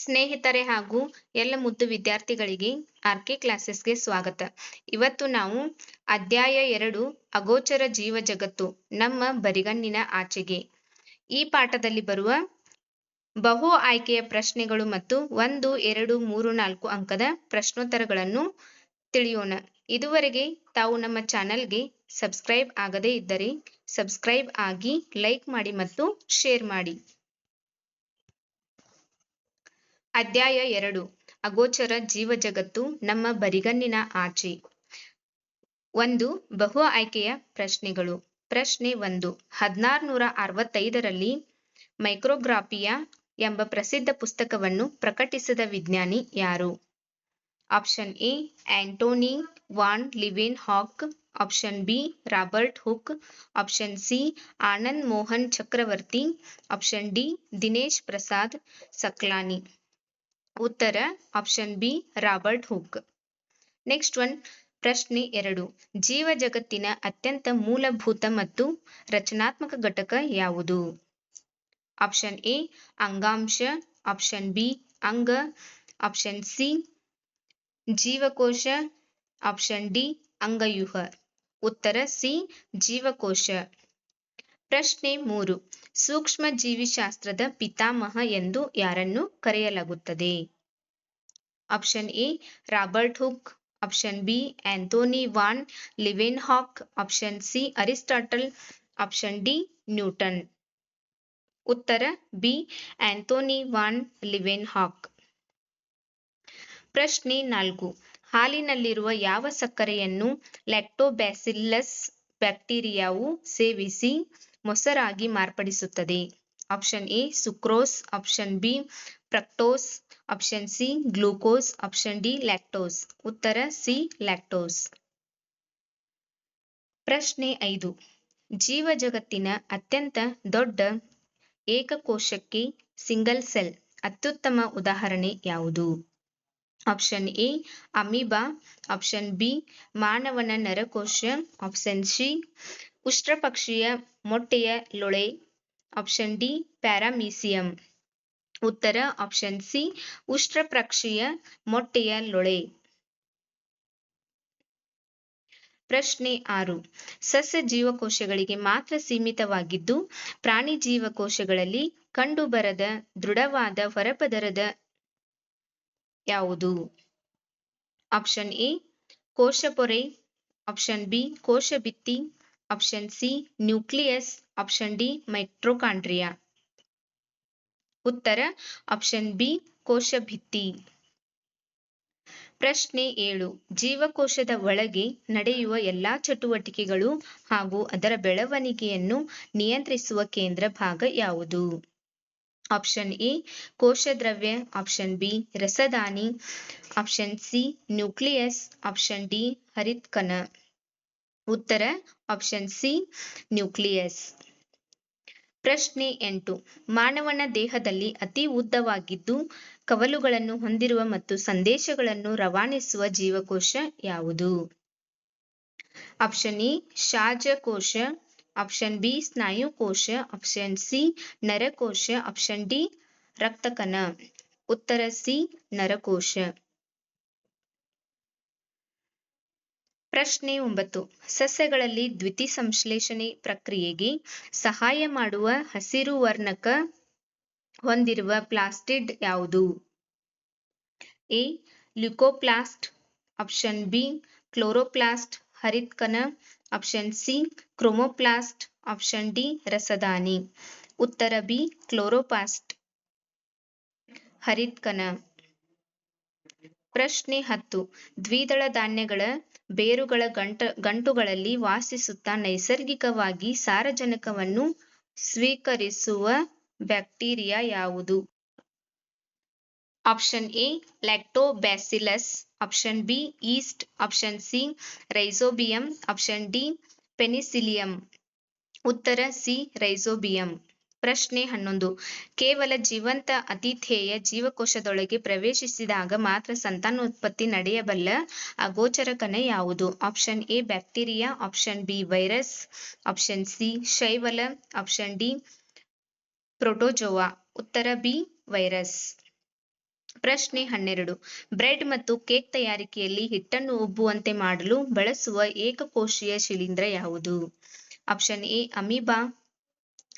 ಸ್ನೇಹಿತರೆ ಹಾಗೂ ಎಲ್ಲ ಮುದ್ದು ವಿದ್ಯಾರ್ಥಿಗಳಿಗೆ ಆರ್ಕೆ ಕ್ಲಾಸಸ್ಗೆ ಸ್ವಾಗತ. ಇವತ್ತು ನಾವು ಅಧ್ಯಾಯ 2 ಅಗೋಚರ ಜೀವ ಜಗತ್ತು ನಮ್ಮ ಬರಿಗಣ್ಣಿನ ಆಚೆಗೆ ಈ ಪಾಠದಲ್ಲಿ ಬರುವ ಬಹು ಆಯ್ಕೆಯ ಪ್ರಶ್ನೆಗಳು ಮತ್ತು 1, 2, 3, 4 ಅಂಕದ ಪ್ರಶ್ನೋತ್ತರಗಳನ್ನು ತಿಳಿಯೋಣ. ಇದುವರೆಗೆ ತಾವು ನಮ್ಮ ಚಾನೆಲ್ಗೆ ಸಬ್ಸ್ಕ್ರೈಬ್ ಆಗದೇ ಇದ್ದರೆ ಸಬ್ಸ್ಕ್ರೈಬ್ ಆಗಿ, ಲೈಕ್ ಮಾಡಿ ಮತ್ತು ಶೇರ್ ಮಾಡಿ. ಅಧ್ಯಾಯ 2 ಅಗೋಚರ ಜೀವ ಜಗತ್ತು ನಮ್ಮ ಬರಿಗಣ್ಣಿನ ಆಚೆ. 1. ಬಹು ಆಯ್ಕೆಯ ಪ್ರಶ್ನೆಗಳು. ಪ್ರಶ್ನೆ 1. 1665ರಲ್ಲಿ ಮೈಕ್ರೋಗ್ರಾಫಿಯಾ ಎಂಬ ಪ್ರಸಿದ್ಧ ಪುಸ್ತಕವನ್ನು ಪ್ರಕಟಿಸಿದ ವಿಜ್ಞಾನಿ ಯಾರು? Option A Antonie van Leeuwenhoek, option B Robert Hooke, option C Anand Mohan Chakravarti, option D Dinesh Prasad Saklani. ಉತ್ತರ option B Robert Hooke. Next one ಪ್ರಶ್ನೆ 2. ಜೀವ ಜಗತ್ತಿನ ಅತ್ಯಂತ ಮೂಲಭೂತ ಮತ್ತು ರಚನಾತ್ಮಕ ಘಟಕ ಯಾವುದು? ಆಪ್ಷನ್ ಎ ಅಂಗಾಂಶ, ಆಪ್ಷನ್ ಬಿ ಅಂಗ, ಆಪ್ಷನ್ ಸಿ ಜೀವಕೋಶ, ಆಪ್ಷನ್ ಡಿ ಅಂಗವ್ಯೂಹ. ಉತ್ತರ ಸಿ ಜೀವಕೋಶ. ಪ್ರಶ್ನೆ 3. ಸೂಕ್ಷ್ಮ ಜೀವಿಶಾಸ್ತ್ರದ ಪಿತಾಮಹ ಎಂದು ಯಾರನ್ನು ಕರೆಯಲಾಗುತ್ತದೆ? Option A Robert Hooke, option B Anthony van Leeuwenhoek, option C Aristotle, option D Newton. ಉತ್ತರ B Anthony van Leeuwenhoek. ಪ್ರಶ್ನೆ 4. ಹಾಲಿನಲ್ಲಿರುವ ಯಾವ ಸಕ್ಕರೆಯನ್ನು ಲ್ಯಾಕ್ಟೋಬ್ಯಾಸಿಲ್ಲಸ್ ಬ್ಯಾಕ್ಟೀರಿಯಾವು ಸೇವಿಸಿ ಮೊಸರಾಗಿ ಮಾರ್ಪಡಿಸುತ್ತದೆ? Option A sucrose, option B fructose, option C glucose, option D lactose. ಉತ್ತರ ಸಿ ಲ್ಯಾಕ್ಟೋಸ್. ಪ್ರಶ್ನೆ 5. ಜೀವ ಜಗತ್ತಿನ ಅತ್ಯಂತ ದೊಡ್ಡ ಏಕಕೋಶಕ್ಕೆ ಸಿಂಗಲ್ ಸೆಲ್ ಅತ್ಯುತ್ತಮ ಉದಾಹರಣೆ ಯಾವುದು? Option A amoeba, option B ಮಾನವನ ನರಕೋಶ, ಆಪ್ಷನ್ ಸಿ ಉಷ್ಟ್ರಪಕ್ಷಿಯ ಮೊಟ್ಟೆಯ ಲೋಳೆ, ಆಪ್ಷನ್ ಡಿ ಪ್ಯಾರಾಮೀಸಿಯಂ. ಉತ್ತರ ಆಪ್ಷನ್ ಸಿ ಉಷ್ಟ್ರಪಕ್ಷಿಯ ಮೊಟ್ಟೆಯ ಲೋಳೆ. ಪ್ರಶ್ನೆ 6. ಸಸ್ಯ ಜೀವಕೋಶಗಳಿಗೆ ಮಾತ್ರ ಸೀಮಿತವಾಗಿದ್ದು ಪ್ರಾಣಿ ಜೀವಕೋಶಗಳಲ್ಲಿ ಕಂಡುಬರದ ದೃಢವಾದ ಹೊರಪದರದ ಯಾವುದು? ಆಪ್ಷನ್ ಎ ಕೋಶಪೊರೆ, ಆಪ್ಷನ್ ಬಿ ಕೋಶಭಿತ್ತಿ, option C nucleus, option D mitochondria. ಉತ್ತರ ಆಪ್ಷನ್ ಬಿ ಕೋಶಭಿತ್ತಿ. ಪ್ರಶ್ನೆ 7. ಜೀವಕೋಶದ ಒಳಗೆ ನಡೆಯುವ ಎಲ್ಲಾ ಚಟುವಟಿಕೆಗಳು ಹಾಗೂ ಅದರ ಬೆಳವಣಿಗೆಯನ್ನು ನಿಯಂತ್ರಿಸುವ ಕೇಂದ್ರ ಭಾಗ ಯಾವುದು? ಆಪ್ಷನ್ ಎ ಕೋಶದ್ರವ್ಯ, ಆಪ್ಷನ್ ಬಿ ರಸದಾನಿ, option C nucleus, option D ಹರಿತ್ಕಣ. ಉತ್ತರ ಆಪ್ಷನ್ ಸಿ ನ್ಯೂಕ್ಲಿಯಸ್. ಪ್ರಶ್ನೆ 8. ಮಾನವನ ದೇಹದಲ್ಲಿ ಅತಿ ಉದ್ದವಾಗಿದ್ದು ಕವಲುಗಳನ್ನು ಹೊಂದಿರುವ ಮತ್ತು ಸಂದೇಶಗಳನ್ನು ರವಾನಿಸುವ ಜೀವಕೋಶ ಯಾವುದು? ಆಪ್ಷನ್ ಎ ಶ್ವಾಸಕೋಶ, ಆಪ್ಷನ್ ಬಿ ಸ್ನಾಯುಕೋಶ, ಆಪ್ಷನ್ ಸಿ ನರಕೋಶ, ಆಪ್ಷನ್ ಡಿ ರಕ್ತಕಣ. ಉತ್ತರ ಸಿ ನರಕೋಶ. ಪ್ರಶ್ನೆ 9. ಸಸ್ಯಗಳಲ್ಲಿ ದ್ಯುತಿಸಂಶ್ಲೇಷಣೆ ಪ್ರಕ್ರಿಯೆಗೆ ಸಹಾಯ ಮಾಡುವ ಹಸಿರು ವರ್ಣಕ ಹೊಂದಿರುವ ಪ್ಲಾಸ್ಟಿಡ್ ಯಾವುದು? A leucoplast, option B chloroplast ಹರಿತ್ಕಣ, option C chromoplast, option D ರಸದಾನಿ. ಉತ್ತರ ಬಿ ಕ್ಲೋರೋಪ್ಲಾಸ್ಟ್ ಹರಿತ್ಕಣ. ಪ್ರಶ್ನೆ 10. ದ್ವಿದಳ ಧಾನ್ಯಗಳ ಬೇರುಗಳ ಗಂಟುಗಳಲ್ಲಿ ವಾಸಿಸುತ್ತಾ ನೈಸರ್ಗಿಕವಾಗಿ ಸಾರಜನಕವನ್ನು ಸ್ವೀಕರಿಸುವ ಬ್ಯಾಕ್ಟೀರಿಯಾ ಯಾವುದು? Option A lactobacillus, option B East, option C rhizobium, option D Penicillium. ಉತ್ತರ ಸಿ ರೈಜೋಬಿಯಂ. ಪ್ರಶ್ನೆ 11. ಕೇವಲ ಜೀವಂತ ಅತಿಥೇಯ ಜೀವಕೋಶದೊಳಗೆ ಪ್ರವೇಶಿಸಿದಾಗ ಮಾತ್ರ ಸಂತಾನೋತ್ಪತ್ತಿ ನಡೆಯಬಲ್ಲ ಅಗೋಚರ ಕಣ ಯಾವುದು? Option A bacteria, option B virus, option C ಶೈವಲ, ಆಪ್ಷನ್ ಡಿ ಪ್ರೋಟೋಜೋವಾ. ಉತ್ತರ ಬಿ ವೈರಸ್. ಪ್ರಶ್ನೆ 12. ಬ್ರೆಡ್ ಮತ್ತು ಕೇಕ್ ತಯಾರಿಕೆಯಲ್ಲಿ ಹಿಟ್ಟನ್ನು ಉಬ್ಬುವಂತೆ ಮಾಡಲು ಬಳಸುವ ಏಕಕೋಶೀಯ ಶಿಲೀಂಧ್ರ ಯಾವುದು? Option A amoeba,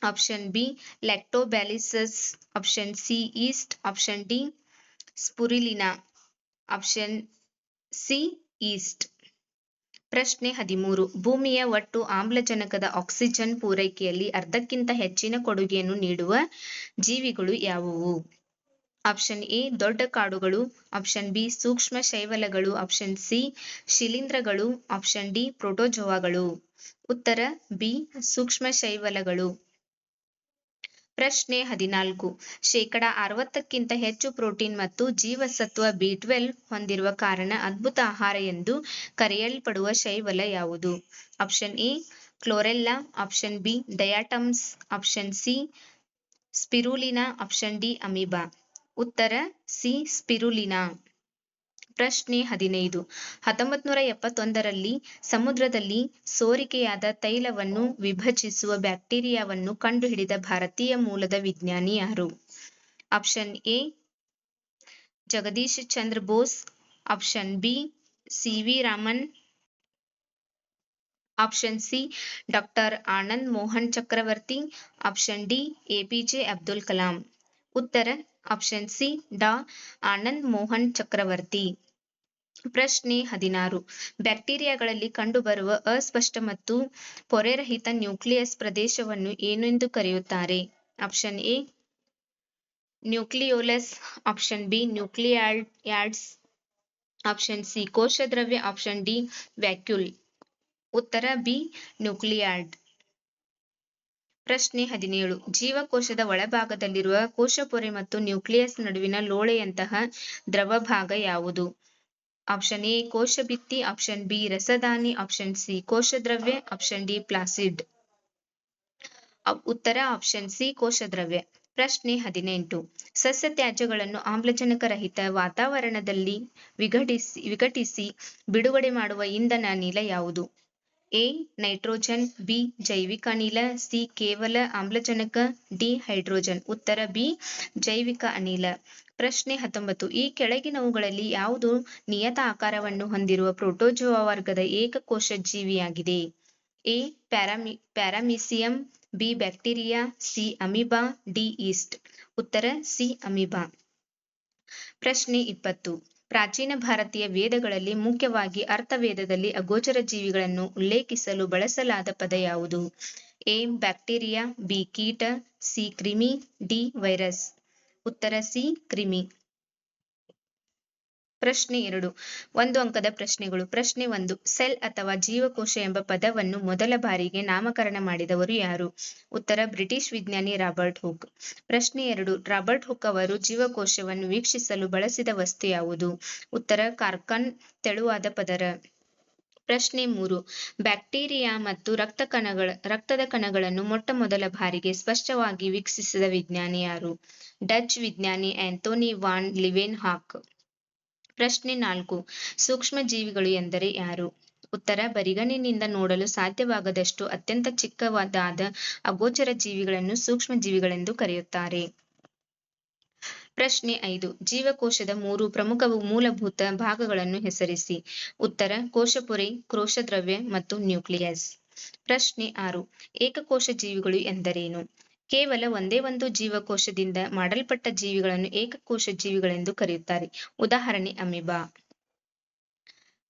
option B lactobacillus, option C yeast, option D spirulina, option C yeast. ಪ್ರಶ್ನೆ 13. ಭೂಮಿಯ ಒಟ್ಟು ಆಮ್ಲಜನಕದ ಆಕ್ಸಿಜನ್ ಪೂರೈಕೆಯಲ್ಲಿ ಅರ್ಧಕ್ಕಿಂತ ಹೆಚ್ಚಿನ ಕೊಡುಗೆಯನ್ನು ನೀಡುವ ಜೀವಿಗಳು ಯಾವುವು? ಆಪ್ಷನ್ ಎ ದೊಡ್ಡ ಕಾಡುಗಳು, ಆಪ್ಷನ್ ಬಿ ಸೂಕ್ಷ್ಮ ಶೈವಲಗಳು, ಆಪ್ಷನ್ ಸಿ ಶಿಲೀಂಧ್ರಗಳು, ಆಪ್ಷನ್ ಡಿ ಪ್ರೋಟೋಜೋವಾಗಳು. ಉತ್ತರ ಬಿ ಸೂಕ್ಷ್ಮ ಶೈವಲಗಳು. ಪ್ರಶ್ನೆ 14. ಶೇಕಡ 60ಕ್ಕಿಂತ ಹೆಚ್ಚು ಪ್ರೋಟೀನ್ ಮತ್ತು ಜೀವಸತ್ವ ಬಿ12 ಹೊಂದಿರುವ ಕಾರಣ ಅದ್ಭುತ ಆಹಾರ ಎಂದು ಕರೆಯಲ್ಪಡುವ ಶೈವಲ ಯಾವುದು? Option A ಕ್ಲೋರೆಲ್ಲಾ, option B ಡಯಾಟಮ್ಸ್, option C spirulina, option D amoeba. ಉತ್ತರ ಸಿ ಸ್ಪಿರುಲಿನಾ. ಪ್ರಶ್ನೆ 15. 1971ರಲ್ಲಿ ಸಮುದ್ರದಲ್ಲಿ ಸೋರಿಕೆಯಾದ ತೈಲವನ್ನು ವಿಭಜಿಸುವ ಬ್ಯಾಕ್ಟೀರಿಯಾವನ್ನು ಕಂಡುಹಿಡಿದ ಭಾರತೀಯ ಮೂಲದ ವಿಜ್ಞಾನಿ ಯಾರು? Option A Jagadish Chandra Bose, option B C V Raman, option C doctor Anand Mohan Chakravarti, option D APJ Abdul Kalam. ಉತ್ತರ ಆಪ್ಷನ್ ಸಿ ಡಾ ಆನಂದ್ ಮೋಹನ್ ಚಕ್ರವರ್ತಿ. ಪ್ರಶ್ನೆ 16. ಬ್ಯಾಕ್ಟೀರಿಯಾಗಳಲ್ಲಿ ಕಂಡುಬರುವ ಅಸ್ಪಷ್ಟ ಮತ್ತು ಪೊರೆರಹಿತ ನ್ಯೂಕ್ಲಿಯಸ್ ಪ್ರದೇಶವನ್ನು ಏನೆಂದು ಕರೆಯುತ್ತಾರೆ? Option A nucleolus, option B nucleoids, option C ಕೋಶದ್ರವ್ಯ, ಆಪ್ಷನ್ ಡಿ ವ್ಯಾಕ್ಯೂಲ್. ಉತ್ತರ ಬಿ ನ್ಯೂಕ್ಲಿಯಾಯ್ಡ್. ಪ್ರಶ್ನೆ 17. ಜೀವಕೋಶದ ಒಳಭಾಗದಲ್ಲಿರುವ ಕೋಶಪೊರೆ ಮತ್ತು ನ್ಯೂಕ್ಲಿಯಸ್ ನಡುವಿನ ಲೋಳೆಯಂತಹ ದ್ರವ ಭಾಗ ಯಾವುದು? ಆಪ್ಷನ್ ಎ ಕೋಶಭಿತ್ತಿ, ಆಪ್ಷನ್ ಬಿ ರಸದಾನಿ, ಆಪ್ಷನ್ ಸಿ ಕೋಶದ್ರವ್ಯ, ಆಪ್ಷನ್ ಡಿ ಪ್ಲಾಸಿಡ್. ಉತ್ತರ ಆಪ್ಷನ್ ಸಿ ಕೋಶದ್ರವ್ಯ. ಪ್ರಶ್ನೆ 18. ಸಸ್ಯ ತ್ಯಾಜ್ಯಗಳನ್ನು ಆಮ್ಲಜನಕ ರಹಿತ ವಾತಾವರಣದಲ್ಲಿ ವಿಘಟಿಸಿ ಬಿಡುಗಡೆ ಮಾಡುವ ಇಂಧನ ಅನಿಲ ಯಾವುದು? ಎ ನೈಟ್ರೋಜನ್, ಬಿ ಜೈವಿಕ ಅನಿಲ, ಸಿ ಕೇವಲ ಆಮ್ಲಜನಕ, ಡಿ ಹೈಡ್ರೋಜನ್. ಉತ್ತರ ಬಿ ಜೈವಿಕ ಅನಿಲ. ಪ್ರಶ್ನೆ 19. ಈ ಕೆಳಗಿನವುಗಳಲ್ಲಿ ಯಾವುದು ನಿಯತ ಆಕಾರವನ್ನು ಹೊಂದಿರುವ ಪ್ರೋಟೋಜೋವಾ ವರ್ಗದ ಏಕಕೋಶ ಜೀವಿಯಾಗಿದೆ? A paramecium, B bacteria, C amoeba, D yeast. ಉತ್ತರ ಸಿ ಅಮೀಬಾ. ಪ್ರಶ್ನೆ 20. ಪ್ರಾಚೀನ ಭಾರತೀಯ ವೇದಗಳಲ್ಲಿ ಮುಖ್ಯವಾಗಿ ಅಥರ್ವವೇದದಲ್ಲಿ ಅಗೋಚರ ಜೀವಿಗಳನ್ನು ಉಲ್ಲೇಖಿಸಲು ಬಳಸಲಾದ ಪದ ಯಾವುದು? ಎ ಬ್ಯಾಕ್ಟೀರಿಯಾ, ಬಿ ಕೀಟ, ಸಿ ಕ್ರಿಮಿ, ಡಿ ವೈರಸ್. ಉತ್ತರ ಸಿ ಕ್ರಿಮಿ. ಪ್ರಶ್ನೆ 2. 1 ಅಂಕದ ಪ್ರಶ್ನೆಗಳು. ಪ್ರಶ್ನೆ 1. ಸೆಲ್ ಅಥವಾ ಜೀವಕೋಶ ಎಂಬ ಪದವನ್ನು ಮೊದಲ ಬಾರಿಗೆ ನಾಮಕರಣ ಮಾಡಿದವರು ಯಾರು? ಉತ್ತರ ಬ್ರಿಟಿಷ್ ವಿಜ್ಞಾನಿ ರಾಬರ್ಟ್ ಹುಕ್. ಪ್ರಶ್ನೆ 2. ರಾಬರ್ಟ್ ಹುಕ್ ಅವರು ಜೀವಕೋಶವನ್ನು ವೀಕ್ಷಿಸಲು ಬಳಸಿದ ವಸ್ತು ಯಾವುದು? ಉತ್ತರ ಕಾರ್ಬನ್ ತೆಳುವಾದ ಪದರ. ಪ್ರಶ್ನೆ 3. ಬ್ಯಾಕ್ಟೀರಿಯಾ ಮತ್ತು ರಕ್ತದ ಕಣಗಳನ್ನು ಮೊಟ್ಟ ಮೊದಲ ಬಾರಿಗೆ ಸ್ಪಷ್ಟವಾಗಿ ವೀಕ್ಷಿಸಿದ ವಿಜ್ಞಾನಿ ಯಾರು? ಡಚ್ ವಿಜ್ಞಾನಿ ಆಂಥೋನಿ ವಾನ್ ಲಿವೆನ್ ಹಾಕ್. ಪ್ರಶ್ನೆ 4. ಸೂಕ್ಷ್ಮ ಜೀವಿಗಳು ಎಂದರೆ ಯಾರು? ಉತ್ತರ ಬರಿಗಣ್ಣಿನಿಂದ ನೋಡಲು ಸಾಧ್ಯವಾಗದಷ್ಟು ಅತ್ಯಂತ ಚಿಕ್ಕದಾದ ಅಗೋಚರ ಜೀವಿಗಳನ್ನು ಸೂಕ್ಷ್ಮ ಜೀವಿಗಳೆಂದು ಕರೆಯುತ್ತಾರೆ. ಪ್ರಶ್ನೆ 5. ಜೀವಕೋಶದ 3 ಪ್ರಮುಖ ಮೂಲಭೂತ ಭಾಗಗಳನ್ನು ಹೆಸರಿಸಿ. ಉತ್ತರ ಕೋಶಪೊರೆ, ಕೋಶದ್ರವ್ಯ ಮತ್ತು ನ್ಯೂಕ್ಲಿಯಸ್. ಪ್ರಶ್ನೆ 6. ಏಕಕೋಶ ಜೀವಿಗಳು ಎಂದರೇನು? ಕೇವಲ ಒಂದೇ ಒಂದು ಜೀವಕೋಶದಿಂದ ಮಾಡಲ್ಪಟ್ಟ ಜೀವಿಗಳನ್ನು ಏಕಕೋಶ ಜೀವಿಗಳೆಂದು ಕರೆಯುತ್ತಾರೆ. ಉದಾಹರಣೆ ಅಮೀಬಾ.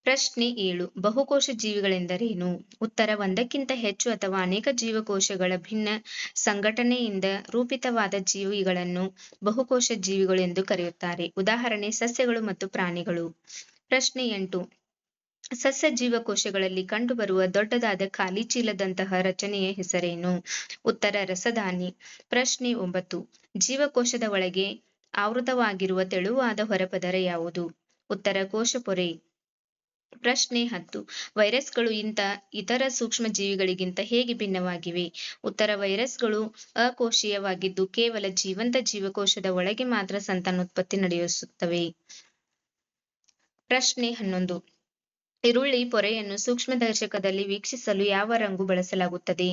ಪ್ರಶ್ನೆ 7. ಬಹುಕೋಶ ಜೀವಿಗಳೆಂದರೇನು? ಉತ್ತರ ಒಂದಕ್ಕಿಂತ ಹೆಚ್ಚು ಅಥವಾ ಅನೇಕ ಜೀವಕೋಶಗಳ ಭಿನ್ನ ಸಂಘಟನೆಯಿಂದ ರೂಪಿತವಾದ ಜೀವಿಗಳನ್ನು ಬಹುಕೋಶ ಜೀವಿಗಳು ಎಂದು ಕರೆಯುತ್ತಾರೆ. ಉದಾಹರಣೆ ಸಸ್ಯಗಳು ಮತ್ತು ಪ್ರಾಣಿಗಳು. ಪ್ರಶ್ನೆ 8. ಸಸ್ಯ ಜೀವಕೋಶಗಳಲ್ಲಿ ಕಂಡುಬರುವ ದೊಡ್ಡದಾದ ಖಾಲಿ ಚೀಲದಂತಹ ರಚನೆಯ ಹೆಸರೇನು? ಉತ್ತರ ರಸದಾನಿ. ಪ್ರಶ್ನೆ 9. ಜೀವಕೋಶದ ಒಳಗೆ ಆವೃತವಾಗಿರುವ ತೆಳುವಾದ ಹೊರಪದರ ಯಾವುದು? ಉತ್ತರ ಕೋಶಪೊರೆ. ಪ್ರಶ್ನೆ 10. ವೈರಸ್ಗಳು ಇತರ ಸೂಕ್ಷ್ಮ ಜೀವಿಗಳಿಗಿಂತ ಹೇಗೆ ಭಿನ್ನವಾಗಿವೆ? ಉತ್ತರ ವೈರಸ್ಗಳು ಅಕೋಶೀಯವಾಗಿದ್ದು ಕೇವಲ ಜೀವಂತ ಜೀವಕೋಶದ ಒಳಗೆ ಮಾತ್ರ ಸಂತಾನೋತ್ಪತ್ತಿ ನಡೆಸುತ್ತವೆ. ಪ್ರಶ್ನೆ 11. ಈರುಳ್ಳಿ ಪೊರೆಯನ್ನು ಸೂಕ್ಷ್ಮದರ್ಶಕದಲ್ಲಿ ವೀಕ್ಷಿಸಲು ಯಾವ ರಂಗು ಬಳಸಲಾಗುತ್ತದೆ?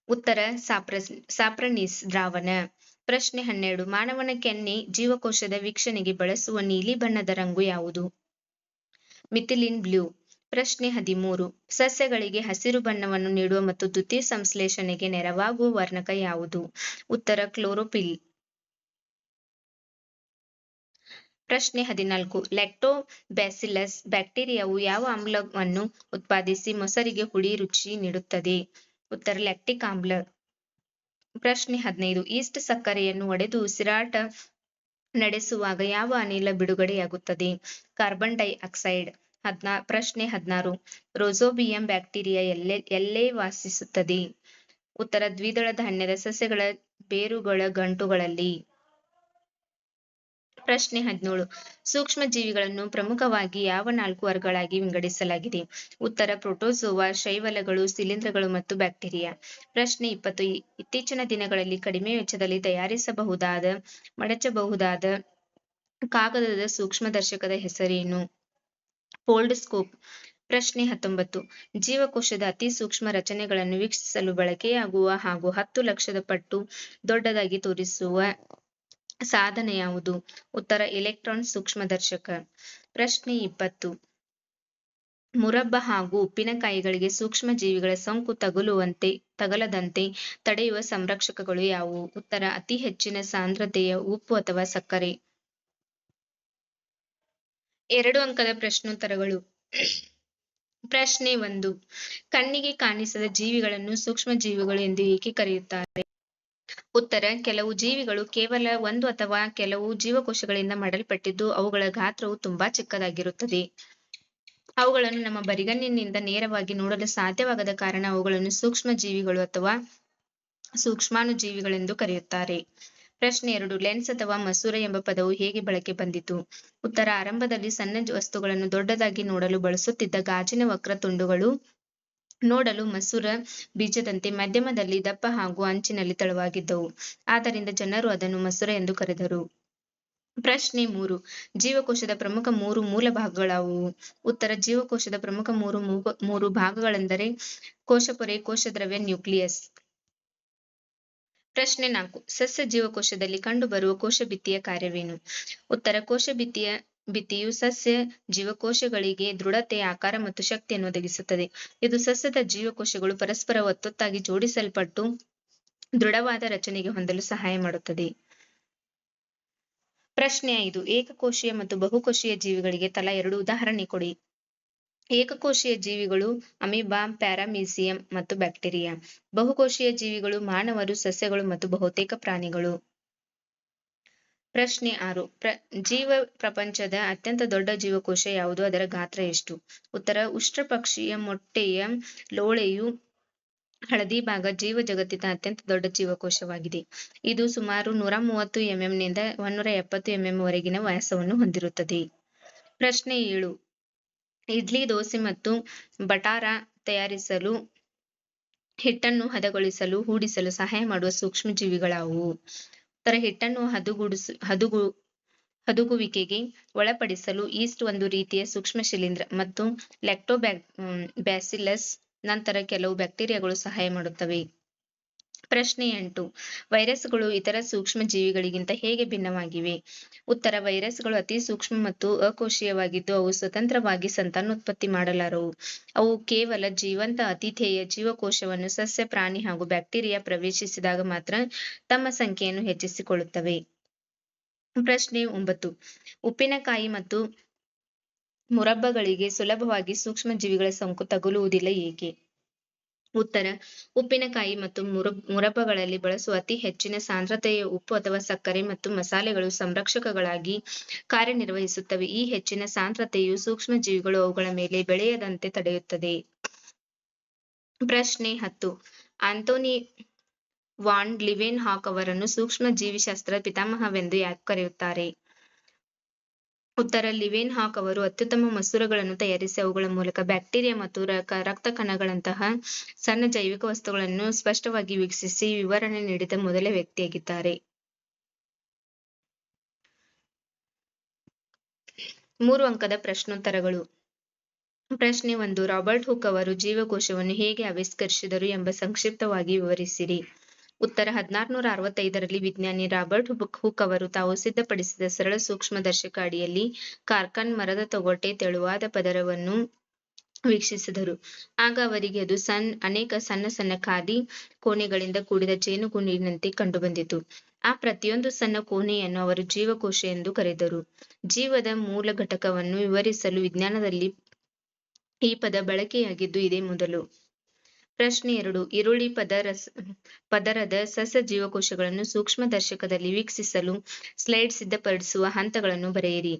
ಉತ್ತರ ಸಾಪ್ರನಿಸ್ ದ್ರಾವಣ. ಪ್ರಶ್ನೆ 12. ಮಾನವನ ಕೆನ್ನೆ ಜೀವಕೋಶದ ವೀಕ್ಷಣೆಗೆ ಬಳಸುವ ನೀಲಿ ಬಣ್ಣದ ರಂಗು ಯಾವುದು? ಮಿಥಿಲಿನ್ ಬ್ಲೂ. ಪ್ರಶ್ನೆ 13. ಸಸ್ಯಗಳಿಗೆ ಹಸಿರು ಬಣ್ಣವನ್ನು ನೀಡುವ ಮತ್ತು ದ್ಯುತಿ ಸಂಶ್ಲೇಷಣೆಗೆ ನೆರವಾಗುವ ವರ್ಣಕ ಯಾವುದು? ಉತ್ತರ ಕ್ಲೋರೋಫಿಲ್. ಪ್ರಶ್ನೆ 14. ಲ್ಯಾಕ್ಟೋಬ್ಯಾಸಿಲಸ್ ಬ್ಯಾಕ್ಟೀರಿಯಾವು ಯಾವ ಆಮ್ಲವನ್ನು ಉತ್ಪಾದಿಸಿ ಮೊಸರಿಗೆ ಹುಳಿ ರುಚಿ ನೀಡುತ್ತದೆ? ಉತ್ತರ ಲ್ಯಾಕ್ಟಿಕ್ ಆಮ್ಲ. ಪ್ರಶ್ನೆ 15. ಈಸ್ಟ್ ಸಕ್ಕರೆಯನ್ನು ಒಡೆದು ಉಸಿರಾಟ ನಡೆಸುವಾಗ ಯಾವ ಅನಿಲ ಬಿಡುಗಡೆಯಾಗುತ್ತದೆ? Carbon dioxide. ಪ್ರಶ್ನೆ 16. ರೋಸೋಬಿಯಂ ಬ್ಯಾಕ್ಟೀರಿಯಾ ಎಲ್ಲೇ ವಾಸಿಸುತ್ತದೆ? ಉತ್ತರ ದ್ವಿದಳ ಧಾನ್ಯದ ಸಸ್ಯಗಳ ಬೇರುಗಳ ಗಂಟುಗಳಲ್ಲಿ. ಪ್ರಶ್ನೆ 17. ಸೂಕ್ಷ್ಮ ಜೀವಿಗಳನ್ನು ಪ್ರಮುಖವಾಗಿ ಯಾವ 4 ವರ್ಗಗಳಾಗಿ ವಿಂಗಡಿಸಲಾಗಿದೆ? ಉತ್ತರ ಪ್ರೋಟೋಜೋವಾ, ಶೈವಲಗಳು, ಶಿಲೀಂಧ್ರಗಳು ಮತ್ತು ಬ್ಯಾಕ್ಟೀರಿಯಾ. ಪ್ರಶ್ನೆ 20. ಇತ್ತೀಚಿನ ದಿನಗಳಲ್ಲಿ ಕಡಿಮೆ ವೆಚ್ಚದಲ್ಲಿ ತಯಾರಿಸಬಹುದಾದ ಮಡಚಬಹುದಾದ ಕಾಗದದ ಸೂಕ್ಷ್ಮದರ್ಶಕದ ಹೆಸರೇನು? Fold scope. ಪ್ರಶ್ನೆ 19. ಜೀವಕೋಶದ ಅತಿ ಸೂಕ್ಷ್ಮ ರಚನೆಗಳನ್ನು ವೀಕ್ಷಿಸಲು ಬಳಕೆಯಾಗುವ ಹಾಗೂ 10 ಲಕ್ಷದ ಪಟ್ಟು ದೊಡ್ಡದಾಗಿ ತೋರಿಸುವ ಸಾಧನ ಯಾವುದು? ಉತ್ತರ ಎಲೆಕ್ಟ್ರಾನ್ ಸೂಕ್ಷ್ಮದರ್ಶಕ. ಪ್ರಶ್ನೆ 20. ಮುರಬ್ಬ ಹಾಗೂ ಉಪ್ಪಿನಕಾಯಿಗಳಿಗೆ ಸೂಕ್ಷ್ಮ ಜೀವಿಗಳ ಸೋಂಕು ತಗಲದಂತೆ ತಡೆಯುವ ಸಂರಕ್ಷಕಗಳು ಯಾವುವು? ಉತ್ತರ ಅತಿ ಹೆಚ್ಚಿನ ಸಾಂದ್ರತೆಯ ಉಪ್ಪು ಅಥವಾ ಸಕ್ಕರೆ. 2 ಅಂಕದ ಪ್ರಶ್ನೋತ್ತರಗಳು. ಪ್ರಶ್ನೆ 1. ಕಣ್ಣಿಗೆ ಕಾಣಿಸದ ಜೀವಿಗಳನ್ನು ಸೂಕ್ಷ್ಮ ಜೀವಿಗಳು ಎಂದು ಏಕೆ ಕರೆಯುತ್ತಾರೆ? ಉತ್ತರ ಕೆಲವು ಜೀವಿಗಳು ಕೇವಲ ಒಂದು ಅಥವಾ ಕೆಲವು ಜೀವಕೋಶಗಳಿಂದ ಮಾಡಲ್ಪಟ್ಟಿದ್ದು ಅವುಗಳ ಗಾತ್ರವು ತುಂಬಾ ಚಿಕ್ಕದಾಗಿರುತ್ತದೆ. ಅವುಗಳನ್ನು ನಮ್ಮ ಬರಿಗಣ್ಣಿನಿಂದ ನೇರವಾಗಿ ನೋಡಲು ಸಾಧ್ಯವಾಗದ ಕಾರಣ ಅವುಗಳನ್ನು ಸೂಕ್ಷ್ಮ ಜೀವಿಗಳು ಅಥವಾ ಸೂಕ್ಷ್ಮಾಣುಜೀವಿಗಳೆಂದು ಕರೆಯುತ್ತಾರೆ. ಪ್ರಶ್ನೆ 2. ಲೆನ್ಸ್ ಅಥವಾ ಮಸೂರ ಎಂಬ ಪದವು ಹೇಗೆ ಬಳಕೆ ಬಂದಿತು? ಉತ್ತರ ಆರಂಭದಲ್ಲಿ ಸಣ್ಣ ವಸ್ತುಗಳನ್ನು ದೊಡ್ಡದಾಗಿ ನೋಡಲು ಬಳಸುತ್ತಿದ್ದ ಗಾಜಿನ ವಕ್ರ ತುಂಡುಗಳು ನೋಡಲು ಮಸೂರ ಬೀಜದಂತೆ ಮಧ್ಯಮದಲ್ಲಿ ದಪ್ಪ ಹಾಗೂ ಅಂಚಿನಲ್ಲಿ ತೆಳುವಾಗಿದ್ದವು. ಆದ್ದರಿಂದ ಜನರು ಅದನ್ನು ಮಸೂರ ಎಂದು ಕರೆದರು. ಪ್ರಶ್ನೆ 3. ಜೀವಕೋಶದ ಪ್ರಮುಖ 3 ಮೂಲ ಭಾಗಗಳಾವುವು? ಉತ್ತರ ಜೀವಕೋಶದ ಪ್ರಮುಖ ಮೂರು ಭಾಗಗಳೆಂದರೆ ಕೋಶಪೊರೆ, ಕೋಶದ್ರವ್ಯ, ನ್ಯೂಕ್ಲಿಯಸ್. ಪ್ರಶ್ನೆ 4. ಸಸ್ಯ ಜೀವಕೋಶದಲ್ಲಿ ಕಂಡುಬರುವ ಕೋಶಭಿತ್ತಿಯ ಕಾರ್ಯವೇನು? ಉತ್ತರ ಕೋಶಭಿತ್ತಿಯು ಸಸ್ಯ ಜೀವಕೋಶಗಳಿಗೆ ದೃಢತೆ, ಆಕಾರ ಮತ್ತು ಶಕ್ತಿಯನ್ನು ಒದಗಿಸುತ್ತದೆ. ಇದು ಸಸ್ಯದ ಜೀವಕೋಶಗಳು ಪರಸ್ಪರ ಒತ್ತೊತ್ತಾಗಿ ಜೋಡಿಸಲ್ಪಟ್ಟು ದೃಢವಾದ ರಚನೆಗೆ ಹೊಂದಲು ಸಹಾಯ ಮಾಡುತ್ತದೆ. ಪ್ರಶ್ನೆ 5. ಏಕಕೋಶೀಯ ಮತ್ತು ಬಹುಕೋಶೀಯ ಜೀವಿಗಳಿಗೆ ತಲಾ 2 ಉದಾಹರಣೆ ಕೊಡಿ. ಏಕಕೋಶೀಯ ಜೀವಿಗಳು ಅಮೀಬಾ, ಪ್ಯಾರಾಮೀಸಿಯಂ ಮತ್ತು ಬ್ಯಾಕ್ಟೀರಿಯಾ. ಬಹುಕೋಶೀಯ ಜೀವಿಗಳು ಮಾನವರು, ಸಸ್ಯಗಳು ಮತ್ತು ಬಹುತೇಕ ಪ್ರಾಣಿಗಳು. ಪ್ರಶ್ನೆ 6. ಜೀವ ಪ್ರಪಂಚದ ಅತ್ಯಂತ ದೊಡ್ಡ ಜೀವಕೋಶ ಯಾವುದು? ಅದರ ಗಾತ್ರ ಎಷ್ಟು? ಉತ್ತರ ಉಷ್ಟ್ರಪಕ್ಷಿಯ ಮೊಟ್ಟೆಯ ಲೋಳೆಯು ಹಳದಿ ಭಾಗ ಜೀವ ಜಗತ್ತಿನ ಅತ್ಯಂತ ದೊಡ್ಡ ಜೀವಕೋಶವಾಗಿದೆ. ಇದು ಸುಮಾರು 130 mm ನಿಂದ 170 mm ವರೆಗಿನ ವ್ಯಾಸವನ್ನು ಹೊಂದಿರುತ್ತದೆ. ಪ್ರಶ್ನೆ 7. ಇಡ್ಲಿ, ದೋಸೆ ಮತ್ತು ಬಟಾರ ತಯಾರಿಸಲು ಹಿಟ್ಟನ್ನು ಹದಗೊಳಿಸಲು ಹೂಡಿಸಲು ಸಹಾಯ ಮಾಡುವ ಸೂಕ್ಷ್ಮ ಜೀವಿಗಳಾವುವು? ಉತ್ತರ ಹಿಟ್ಟನ್ನು ಹದುಗುವಿಕೆಗೆ ಒಳಪಡಿಸಲು ಈಸ್ಟ್ ಒಂದು ರೀತಿಯ ಸೂಕ್ಷ್ಮ ಶಿಲೀಂಧ್ರ ಮತ್ತು ಲ್ಯಾಕ್ಟೋಬ್ಯಾಸಿಲಸ್ ನಂತರ ಕೆಲವು ಬ್ಯಾಕ್ಟೀರಿಯಾಗಳು ಸಹಾಯ ಮಾಡುತ್ತವೆ. ಪ್ರಶ್ನೆ 8. ವೈರಸ್ಗಳು ಇತರ ಸೂಕ್ಷ್ಮ ಜೀವಿಗಳಿಗಿಂತ ಹೇಗೆ ಭಿನ್ನವಾಗಿವೆ? ಉತ್ತರ ವೈರಸ್ಗಳು ಅತಿ ಸೂಕ್ಷ್ಮ ಮತ್ತು ಅಕೋಶೀಯವಾಗಿದ್ದು ಅವು ಸ್ವತಂತ್ರವಾಗಿ ಸಂತಾನೋತ್ಪತ್ತಿ ಮಾಡಲಾರವು. ಅವು ಕೇವಲ ಜೀವಂತ ಆತಿಥೇಯ ಜೀವಕೋಶವನ್ನು ಸಸ್ಯ, ಪ್ರಾಣಿ ಹಾಗೂ ಬ್ಯಾಕ್ಟೀರಿಯಾ ಪ್ರವೇಶಿಸಿದಾಗ ಮಾತ್ರ ತಮ್ಮ ಸಂಖ್ಯೆಯನ್ನು ಹೆಚ್ಚಿಸಿಕೊಳ್ಳುತ್ತವೆ. ಪ್ರಶ್ನೆ 9. ಉಪ್ಪಿನಕಾಯಿ ಮತ್ತು ಮುರಬ್ಬಗಳಿಗೆ ಸುಲಭವಾಗಿ ಸೂಕ್ಷ್ಮ ಜೀವಿಗಳ ಸೋಂಕು ತಗುಲುವುದಿಲ್ಲ ಏಕೆ? ಉತ್ತರ ಉಪ್ಪಿನಕಾಯಿ ಮತ್ತು ಮುರಬ್ಬಗಳಲ್ಲಿ ಬಳಸುವ ಅತಿ ಹೆಚ್ಚಿನ ಸಾಂದ್ರತೆಯ ಉಪ್ಪು ಅಥವಾ ಸಕ್ಕರೆ ಮತ್ತು ಮಸಾಲೆಗಳು ಸಂರಕ್ಷಕಗಳಾಗಿ ಕಾರ್ಯನಿರ್ವಹಿಸುತ್ತವೆ. ಈ ಹೆಚ್ಚಿನ ಸಾಂದ್ರತೆಯು ಸೂಕ್ಷ್ಮ ಜೀವಿಗಳು ಅವುಗಳ ಮೇಲೆ ಬೆಳೆಯದಂತೆ ತಡೆಯುತ್ತದೆ. ಪ್ರಶ್ನೆ 10. ಆಂಥೋನಿ ವಾನ್ ಲಿವೆನ್ ಹಾಕ್ ಅವರನ್ನು ಸೂಕ್ಷ್ಮ ಜೀವಿಶಾಸ್ತ್ರದ ಪಿತಾಮಹವೆಂದು ಯಾಕೆ ಕರೆಯುತ್ತಾರೆ? ಉತ್ತರ ಲಿವೆನ್ ಹಾಕ್ ಅವರು ಅತ್ಯುತ್ತಮ ಮಸೂರಗಳನ್ನು ತಯಾರಿಸಿ ಅವುಗಳ ಮೂಲಕ ಬ್ಯಾಕ್ಟೀರಿಯಾ ಮತ್ತು ರಕ್ತ ಕಣಗಳಂತಹ ಸಣ್ಣ ಜೈವಿಕ ವಸ್ತುಗಳನ್ನು ಸ್ಪಷ್ಟವಾಗಿ ವೀಕ್ಷಿಸಿ ವಿವರಣೆ ನೀಡಿದ ಮೊದಲ ವ್ಯಕ್ತಿಯಾಗಿದ್ದಾರೆ. 3 ಅಂಕದ ಪ್ರಶ್ನೋತ್ತರಗಳು. ಪ್ರಶ್ನೆ 1. ರಾಬರ್ಟ್ ಹುಕ್ ಅವರು ಜೀವಕೋಶವನ್ನು ಹೇಗೆ ಆವಿಷ್ಕರಿಸಿದರು ಎಂಬ ಸಂಕ್ಷಿಪ್ತವಾಗಿ ವಿವರಿಸಿರಿ. ಉತ್ತರ 1665ರಲ್ಲಿ ವಿಜ್ಞಾನಿ ರಾಬರ್ಟ್ ಹುಕ್ ಅವರು ತಾವು ಸಿದ್ಧಪಡಿಸಿದ ಸರಳ ಸೂಕ್ಷ್ಮದರ್ಶಕ ಅಡಿಯಲ್ಲಿ ಕಾರ್ಖಾನ್ ಮರದ ತೊಗಟೆ ತೆಳುವಾದ ಪದರವನ್ನು ವೀಕ್ಷಿಸಿದರು. ಆಗ ಅವರಿಗೆ ಅದು ಅನೇಕ ಸಣ್ಣ ಸಣ್ಣ ಖಾಲಿ ಕೋಣೆಗಳಿಂದ ಕೂಡಿದ ಜೇನುಗೂಡಿನಂತೆ ಕಂಡುಬಂದಿತು. ಆ ಪ್ರತಿಯೊಂದು ಸಣ್ಣ ಕೋಣೆಯನ್ನು ಅವರು ಜೀವಕೋಶ ಎಂದು ಕರೆದರು. ಜೀವದ ಮೂಲ ಘಟಕವನ್ನು ವಿವರಿಸಲು ವಿಜ್ಞಾನದಲ್ಲಿ ಈ ಪದ ಬಳಕೆಯಾಗಿದ್ದು ಇದೇ ಮೊದಲು. ಪ್ರಶ್ನೆ 2. ಈರುಳ್ಳಿ ಪದರದ ಸಸ್ಯ ಜೀವಕೋಶಗಳನ್ನು ಸೂಕ್ಷ್ಮದರ್ಶಕದಲ್ಲಿ ವೀಕ್ಷಿಸಲು ಸ್ಲೈಡ್ ಸಿದ್ಧಪಡಿಸುವ ಹಂತಗಳನ್ನು ಬರೆಯಿರಿ.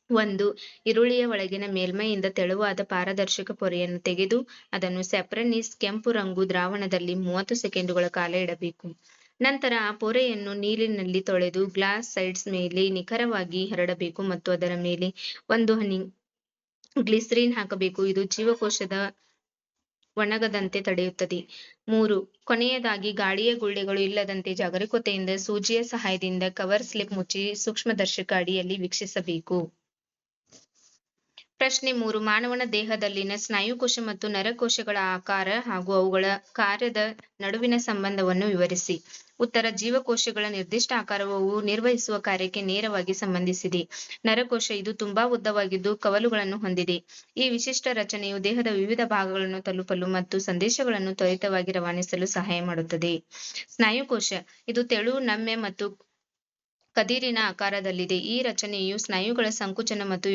1. ಈರುಳ್ಳಿಯ ಒಳಗಿನ ಮೇಲ್ಮೈಯಿಂದ ತೆಳುವಾದ ಪಾರದರ್ಶಕ ಪೊರೆಯನ್ನು ತೆಗೆದು ಅದನ್ನು ಸ್ಯಾಫ್ರನೀಸ್ ಕೆಂಪು ರಂಗು ದ್ರಾವಣದಲ್ಲಿ 30 ಸೆಕೆಂಡುಗಳ ಕಾಲ ಇಡಬೇಕು. ನಂತರ ಆ ಪೊರೆಯನ್ನು ನೀರಿನಲ್ಲಿ ತೊಳೆದು ಗ್ಲಾಸ್ ಸೈಡ್ಸ್ ಮೇಲೆ ನಿಖರವಾಗಿ ಹರಡಬೇಕು ಮತ್ತು ಅದರ ಮೇಲೆ 1 ಹನಿ ಗ್ಲಿಸರಿನ್ ಹಾಕಬೇಕು. ಇದು ಜೀವಕೋಶದ ಒಣಗದಂತೆ ತಡೆಯುತ್ತದೆ. 3. ಕೊನೆಯದಾಗಿ ಗಾಳಿಯ ಗುಳ್ಳೆಗಳು ಇಲ್ಲದಂತೆ ಜಾಗರೂಕತೆಯಿಂದ ಸೂಜಿಯ ಸಹಾಯದಿಂದ ಕವರ್ ಸ್ಲಿಪ್ ಮುಚ್ಚಿ ಸೂಕ್ಷ್ಮದರ್ಶಕ ಅಡಿಯಲ್ಲಿ ವೀಕ್ಷಿಸಬೇಕು. ಪ್ರಶ್ನೆ 3. ಮಾನವನ ದೇಹದಲ್ಲಿನ ಸ್ನಾಯುಕೋಶ ಮತ್ತು ನರಕೋಶಗಳ ಆಕಾರ ಹಾಗೂ ಅವುಗಳ ಕಾರ್ಯದ ನಡುವಿನ ಸಂಬಂಧವನ್ನು ವಿವರಿಸಿ. ಉತ್ತರ: ಜೀವಕೋಶಗಳ ನಿರ್ದಿಷ್ಟ ಆಕಾರವು ಅವು ನಿರ್ವಹಿಸುವ ಕಾರ್ಯಕ್ಕೆ ನೇರವಾಗಿ ಸಂಬಂಧಿಸಿದೆ. ನರಕೋಶ ಇದು ತುಂಬಾ ಉದ್ದವಾಗಿದ್ದು ಕವಲುಗಳನ್ನು ಹೊಂದಿದೆ. ಈ ವಿಶಿಷ್ಟ ರಚನೆಯು ದೇಹದ ವಿವಿಧ ಭಾಗಗಳನ್ನು ತಲುಪಲು ಮತ್ತು ಸಂದೇಶಗಳನ್ನು ತ್ವರಿತವಾಗಿ ರವಾನಿಸಲು ಸಹಾಯ ಮಾಡುತ್ತದೆ. ಸ್ನಾಯುಕೋಶ ಇದು ತೆಳು, ನಮ್ಯ ಮತ್ತು ಕದಿರಿನ ಆಕಾರದಲ್ಲಿದೆ. ಈ ರಚನೆಯು ಸ್ನಾಯುಗಳ ಸಂಕುಚನ ಮತ್ತು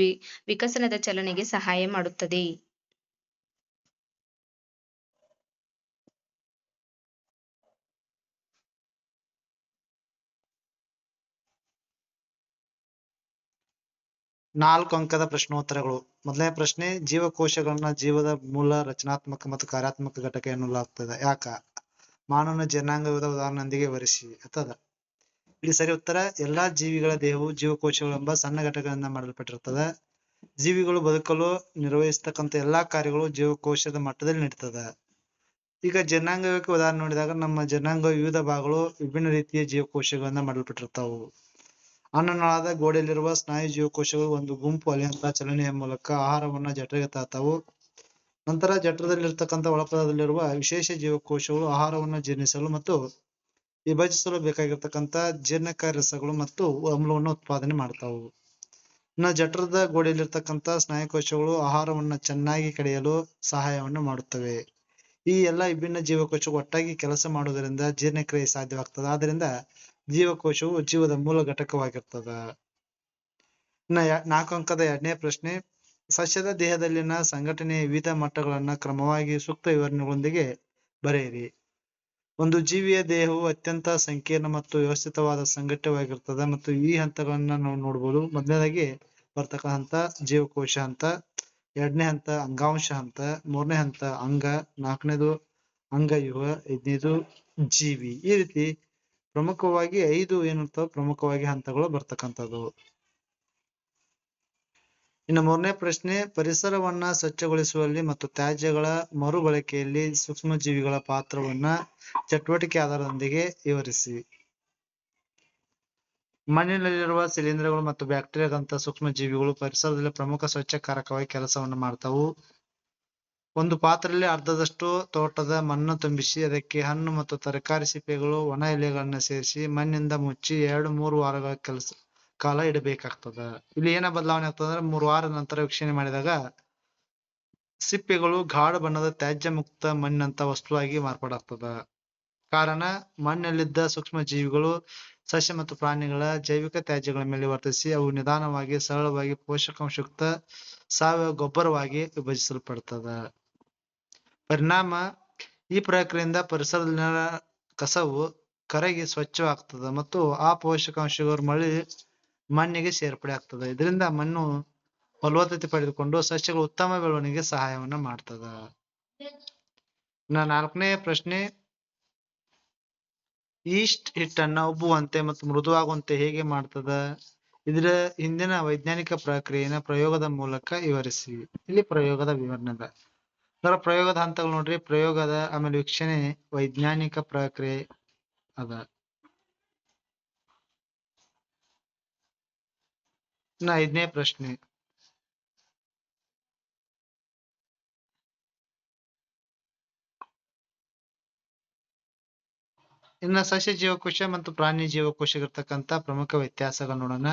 ವಿಕಸನದ ಚಲನೆಗೆ ಸಹಾಯ ಮಾಡುತ್ತದೆ. ನಾಲ್ಕು ಅಂಕದ ಪ್ರಶ್ನೋತ್ತರಗಳು. ಮೊದಲನೇ ಪ್ರಶ್ನೆ: ಜೀವಕೋಶಗಳನ್ನ ಜೀವದ ಮೂಲ ರಚನಾತ್ಮಕ ಮತ್ತು ಕಾರ್ಯಾತ್ಮಕ ಘಟಕ ಎನ್ನಲಾಗ್ತದೆ. ಯಾಕ? ಮಾನವನ ಜೀರ್ಣಾಂಗದ ಉದಾಹರಣೆಯೊಂದಿಗೆ ವಿವರಿಸಿ ಅಂತದ. ಇಲ್ಲಿ ಸರಿ ಉತ್ತರ: ಎಲ್ಲಾ ಜೀವಿಗಳ ದೇಹವು ಜೀವಕೋಶಗಳೆಂಬ ಸಣ್ಣ ಘಟಕಗಳಿಂದ ಮಾಡಲ್ಪಟ್ಟಿರ್ತದೆ. ಜೀವಿಗಳು ಬದುಕಲು ನಿರ್ವಹಿಸ್ತಕ್ಕಂಥ ಎಲ್ಲಾ ಕಾರ್ಯಗಳು ಜೀವಕೋಶದ ಮಟ್ಟದಲ್ಲಿ ನಡೀತದ. ಈಗ ಜೀರ್ಣಾಂಗಕ್ಕೆ ಉದಾಹರಣೆ ನೋಡಿದಾಗ ನಮ್ಮ ಜೀರ್ಣಾಂಗ ವಿವಿಧ ಭಾಗಗಳು ವಿಭಿನ್ನ ರೀತಿಯ ಜೀವಕೋಶಗಳಿಂದ ಮಾಡಲ್ಪಟ್ಟಿರ್ತಾವು. ಅನ್ನನಾಳದ ಗೋಡೆಯಲ್ಲಿರುವ ಸ್ನಾಯು ಜೀವಕೋಶಗಳು ಒಂದು ಗುಂಪು ಅಲೆಯಂತಹ ಚಲನೆಯ ಮೂಲಕ ಆಹಾರವನ್ನ ಜಠರಕ್ಕೆ ತಾತಾವು. ನಂತರ ಜಠರದಲ್ಲಿರ್ತಕ್ಕಂಥ ಒಳಪದರದಲ್ಲಿರುವ ವಿಶೇಷ ಜೀವಕೋಶಗಳು ಆಹಾರವನ್ನು ಜೀರ್ಣಿಸಲು ಮತ್ತು ವಿಭಜಿಸಲು ಬೇಕಾಗಿರ್ತಕ್ಕಂಥ ಜೀರ್ಣಕಾರಿ ರಸಗಳು ಮತ್ತು ಅಮ್ಲವನ್ನು ಉತ್ಪಾದನೆ ಮಾಡ್ತಾವು. ಇನ್ನು ಜಠರದ ಗೋಡೆಯಲ್ಲಿರ್ತಕ್ಕಂಥ ಸ್ನಾಯುಕೋಶಗಳು ಆಹಾರವನ್ನ ಚೆನ್ನಾಗಿ ಕಡಿಯಲು ಸಹಾಯವನ್ನು ಮಾಡುತ್ತವೆ. ಈ ಎಲ್ಲಾ ವಿಭಿನ್ನ ಜೀವಕೋಶಗಳು ಒಟ್ಟಾಗಿ ಕೆಲಸ ಮಾಡುವುದರಿಂದ ಜೀರ್ಣಕ್ರಿಯೆ ಸಾಧ್ಯವಾಗ್ತದೆ. ಆದ್ದರಿಂದ ಜೀವಕೋಶವು ಜೀವದ ಮೂಲ ಘಟಕವಾಗಿರ್ತದ. ಇನ್ನ 4 ಅಂಕದ 2ನೇ ಪ್ರಶ್ನೆ: ಸಸ್ಯದ ದೇಹದಲ್ಲಿನ ಸಂಘಟನೆಯ ವಿವಿಧ ಮಟ್ಟಗಳನ್ನ ಕ್ರಮವಾಗಿ ಸೂಕ್ತ ವಿವರಣೆಗಳೊಂದಿಗೆ ಬರೆಯಿರಿ. ಒಂದು ಜೀವಿಯ ದೇಹವು ಅತ್ಯಂತ ಸಂಕೀರ್ಣ ಮತ್ತು ವ್ಯವಸ್ಥಿತವಾದ ಸಂಘಟವಾಗಿರ್ತದೆ ಮತ್ತು ಈ ಹಂತಗಳನ್ನ ನಾವು ನೋಡ್ಬೋದು. ಮೊದಲನೇದಾಗಿ ಬರ್ತಕ್ಕಂಥ ಹಂತ ಜೀವಕೋಶ ಹಂತ, 2ನೇ ಹಂತ ಅಂಗಾಂಶ ಹಂತ, 3ನೇ ಹಂತ ಅಂಗ, 4ನೇದು ಅಂಗವ್ಯೂಹ, 5ನೇದು ಜೀವಿ. ಈ ರೀತಿ ಪ್ರಮುಖವಾಗಿ 5 ಏನಿರ್ತಾವ ಪ್ರಮುಖವಾಗಿ ಹಂತಗಳು ಬರ್ತಕ್ಕಂಥದ್ದು. ಇನ್ನು 3ನೇ ಪ್ರಶ್ನೆ: ಪರಿಸರವನ್ನ ಸ್ವಚ್ಛಗೊಳಿಸುವಲ್ಲಿ ಮತ್ತು ತ್ಯಾಜ್ಯಗಳ ಮರುಬಳಕೆಯಲ್ಲಿ ಸೂಕ್ಷ್ಮಜೀವಿಗಳ ಪಾತ್ರವನ್ನ ಚಟುವಟಿಕೆ ಆಧಾರದೊಂದಿಗೆ ವಿವರಿಸಿ. ಮಣ್ಣಿನಲ್ಲಿರುವ ಶಿಲೀಂಧ್ರಗಳು ಮತ್ತು ಬ್ಯಾಕ್ಟೀರಿಯಾದಂತಹ ಸೂಕ್ಷ್ಮಜೀವಿಗಳು ಪರಿಸರದಲ್ಲಿ ಪ್ರಮುಖ ಸ್ವಚ್ಛಕಾರಕವಾಗಿ ಕೆಲಸವನ್ನು ಮಾಡ್ತಾವು. ಒಂದು ಪಾತ್ರೆಯಲ್ಲಿ ಅರ್ಧದಷ್ಟು ತೋಟದ ಮಣ್ಣನ್ನು ತುಂಬಿಸಿ ಅದಕ್ಕೆ ಹಣ್ಣು ಮತ್ತು ತರಕಾರಿ ಸಿಪ್ಪೆಗಳು, ಒಣ ಎಲೆಗಳನ್ನ ಸೇರಿಸಿ ಮಣ್ಣಿನಿಂದ ಮುಚ್ಚಿ 2-3 ವಾರಗಳ ಕಾಲ ಇಡಬೇಕಾಗ್ತದ. ಇಲ್ಲಿ ಏನ ಬದಲಾವಣೆ ಆಗ್ತದ ಅಂದ್ರೆ 3 ವಾರದ ನಂತರ ವೀಕ್ಷಣೆ ಮಾಡಿದಾಗ ಸಿಪ್ಪೆಗಳು ಗಾಢ ಬಣ್ಣದ ತ್ಯಾಜ್ಯ ಮುಕ್ತ ಮಣ್ಣಂತ ವಸ್ತುವಾಗಿ ಮಾರ್ಪಾಡಾಗ್ತದ. ಕಾರಣ ಮಣ್ಣಲ್ಲಿದ್ದ ಸೂಕ್ಷ್ಮ ಜೀವಿಗಳು ಸಸ್ಯ ಮತ್ತು ಪ್ರಾಣಿಗಳ ಜೈವಿಕ ತ್ಯಾಜ್ಯಗಳ ಮೇಲೆ ವರ್ತಿಸಿ ಅವು ನಿಧಾನವಾಗಿ ಸರಳವಾಗಿ ಪೋಷಕಾಂಶಯುಕ್ತ ಸಾವಯವ ಗೊಬ್ಬರವಾಗಿ ವಿಭಜಿಸಲ್ಪಡ್ತದ. ಪರಿಣಾಮ ಈ ಪ್ರಕ್ರಿಯೆಯಿಂದ ಪರಿಸರದಲ್ಲಿನ ಕಸವು ಕರಗಿ ಸ್ವಚ್ಛವಾಗ್ತದ ಮತ್ತು ಆ ಪೋಷಕಾಂಶಗಳು ಮಣ್ಣಿಗೆ ಸೇರ್ಪಡೆ ಆಗ್ತದೆ. ಇದರಿಂದ ಮಣ್ಣು ಫಲವತ್ತತೆ ಪಡೆದುಕೊಂಡು ಸಸ್ಯಗಳು ಉತ್ತಮ ಬೆಳವಣಿಗೆಗೆ ಸಹಾಯವನ್ನ ಮಾಡ್ತದ. ಇನ್ನ 4ನೇ ಪ್ರಶ್ನೆ: ಈಸ್ಟ್ ಹಿಟ್ಟನ್ನ ಉಬ್ಬುವಂತೆ ಮತ್ತು ಮೃದುವಾಗುವಂತೆ ಹೇಗೆ ಮಾಡ್ತದ? ಇದರ ಹಿಂದಿನ ವೈಜ್ಞಾನಿಕ ಪ್ರಕ್ರಿಯೆನ ಪ್ರಯೋಗದ ಮೂಲಕ ವಿವರಿಸಿ. ಇಲ್ಲಿ ಪ್ರಯೋಗದ ವಿವರಣೆ ಅದ. ಅದರ ಪ್ರಯೋಗದ ಹಂತಗಳು ನೋಡ್ರಿ: ಪ್ರಯೋಗದ, ಆಮೇಲೆ ವೀಕ್ಷಣೆ, ವೈಜ್ಞಾನಿಕ ಪ್ರಕ್ರಿಯೆ ಅದ. ಇನ್ನ 5ನೇ ಪ್ರಶ್ನೆ: ಇನ್ನು ಸಸ್ಯ ಜೀವಕೋಶ ಮತ್ತು ಪ್ರಾಣಿ ಜೀವಕೋಶ ಇರತಕ್ಕಂತ ಪ್ರಮುಖ ವ್ಯತ್ಯಾಸಗಳು ನೋಡೋಣ.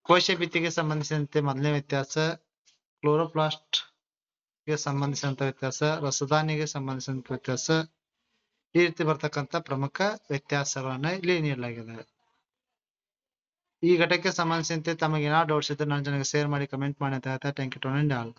ಕೋಶ ಭಿತ್ತಿಗೆ ಸಂಬಂಧಿಸಿದಂತೆ ಮೊದಲನೇ ವ್ಯತ್ಯಾಸ ಕ್ಲೋರೋಪ್ಲಾಸ್ಟ್ ಗೆ ಸಂಬಂಧಿಸಿದಂತ ವ್ಯತ್ಯಾಸ, ರಸದಾನಿಗೆ ಸಂಬಂಧಿಸಿದಂತ ವ್ಯತ್ಯಾಸ, ಈ ರೀತಿ ಬರ್ತಕ್ಕಂತ ಪ್ರಮುಖ ವ್ಯತ್ಯಾಸಗಳನ್ನ ಇಲ್ಲಿ ನೀಡಲಾಗಿದೆ. ಈ ಘಟಕಕ್ಕೆ ಸಂಬಂಧಿಸಿದಂತೆ ತಮಗೆ ಏನಾದ್ರು ಡೌಟ್ಸ್ ಇದ್ರೆ ನನ್ನ ಜೊತೆಗೆ ಶೇರ್ ಮಾಡಿ ಕಮೆಂಟ್ ಮಾಡಿ ಅಂತ ಹೇಳ್ತಾ ಥ್ಯಾಂಕ್ ಯು ಟು ಆಲ್.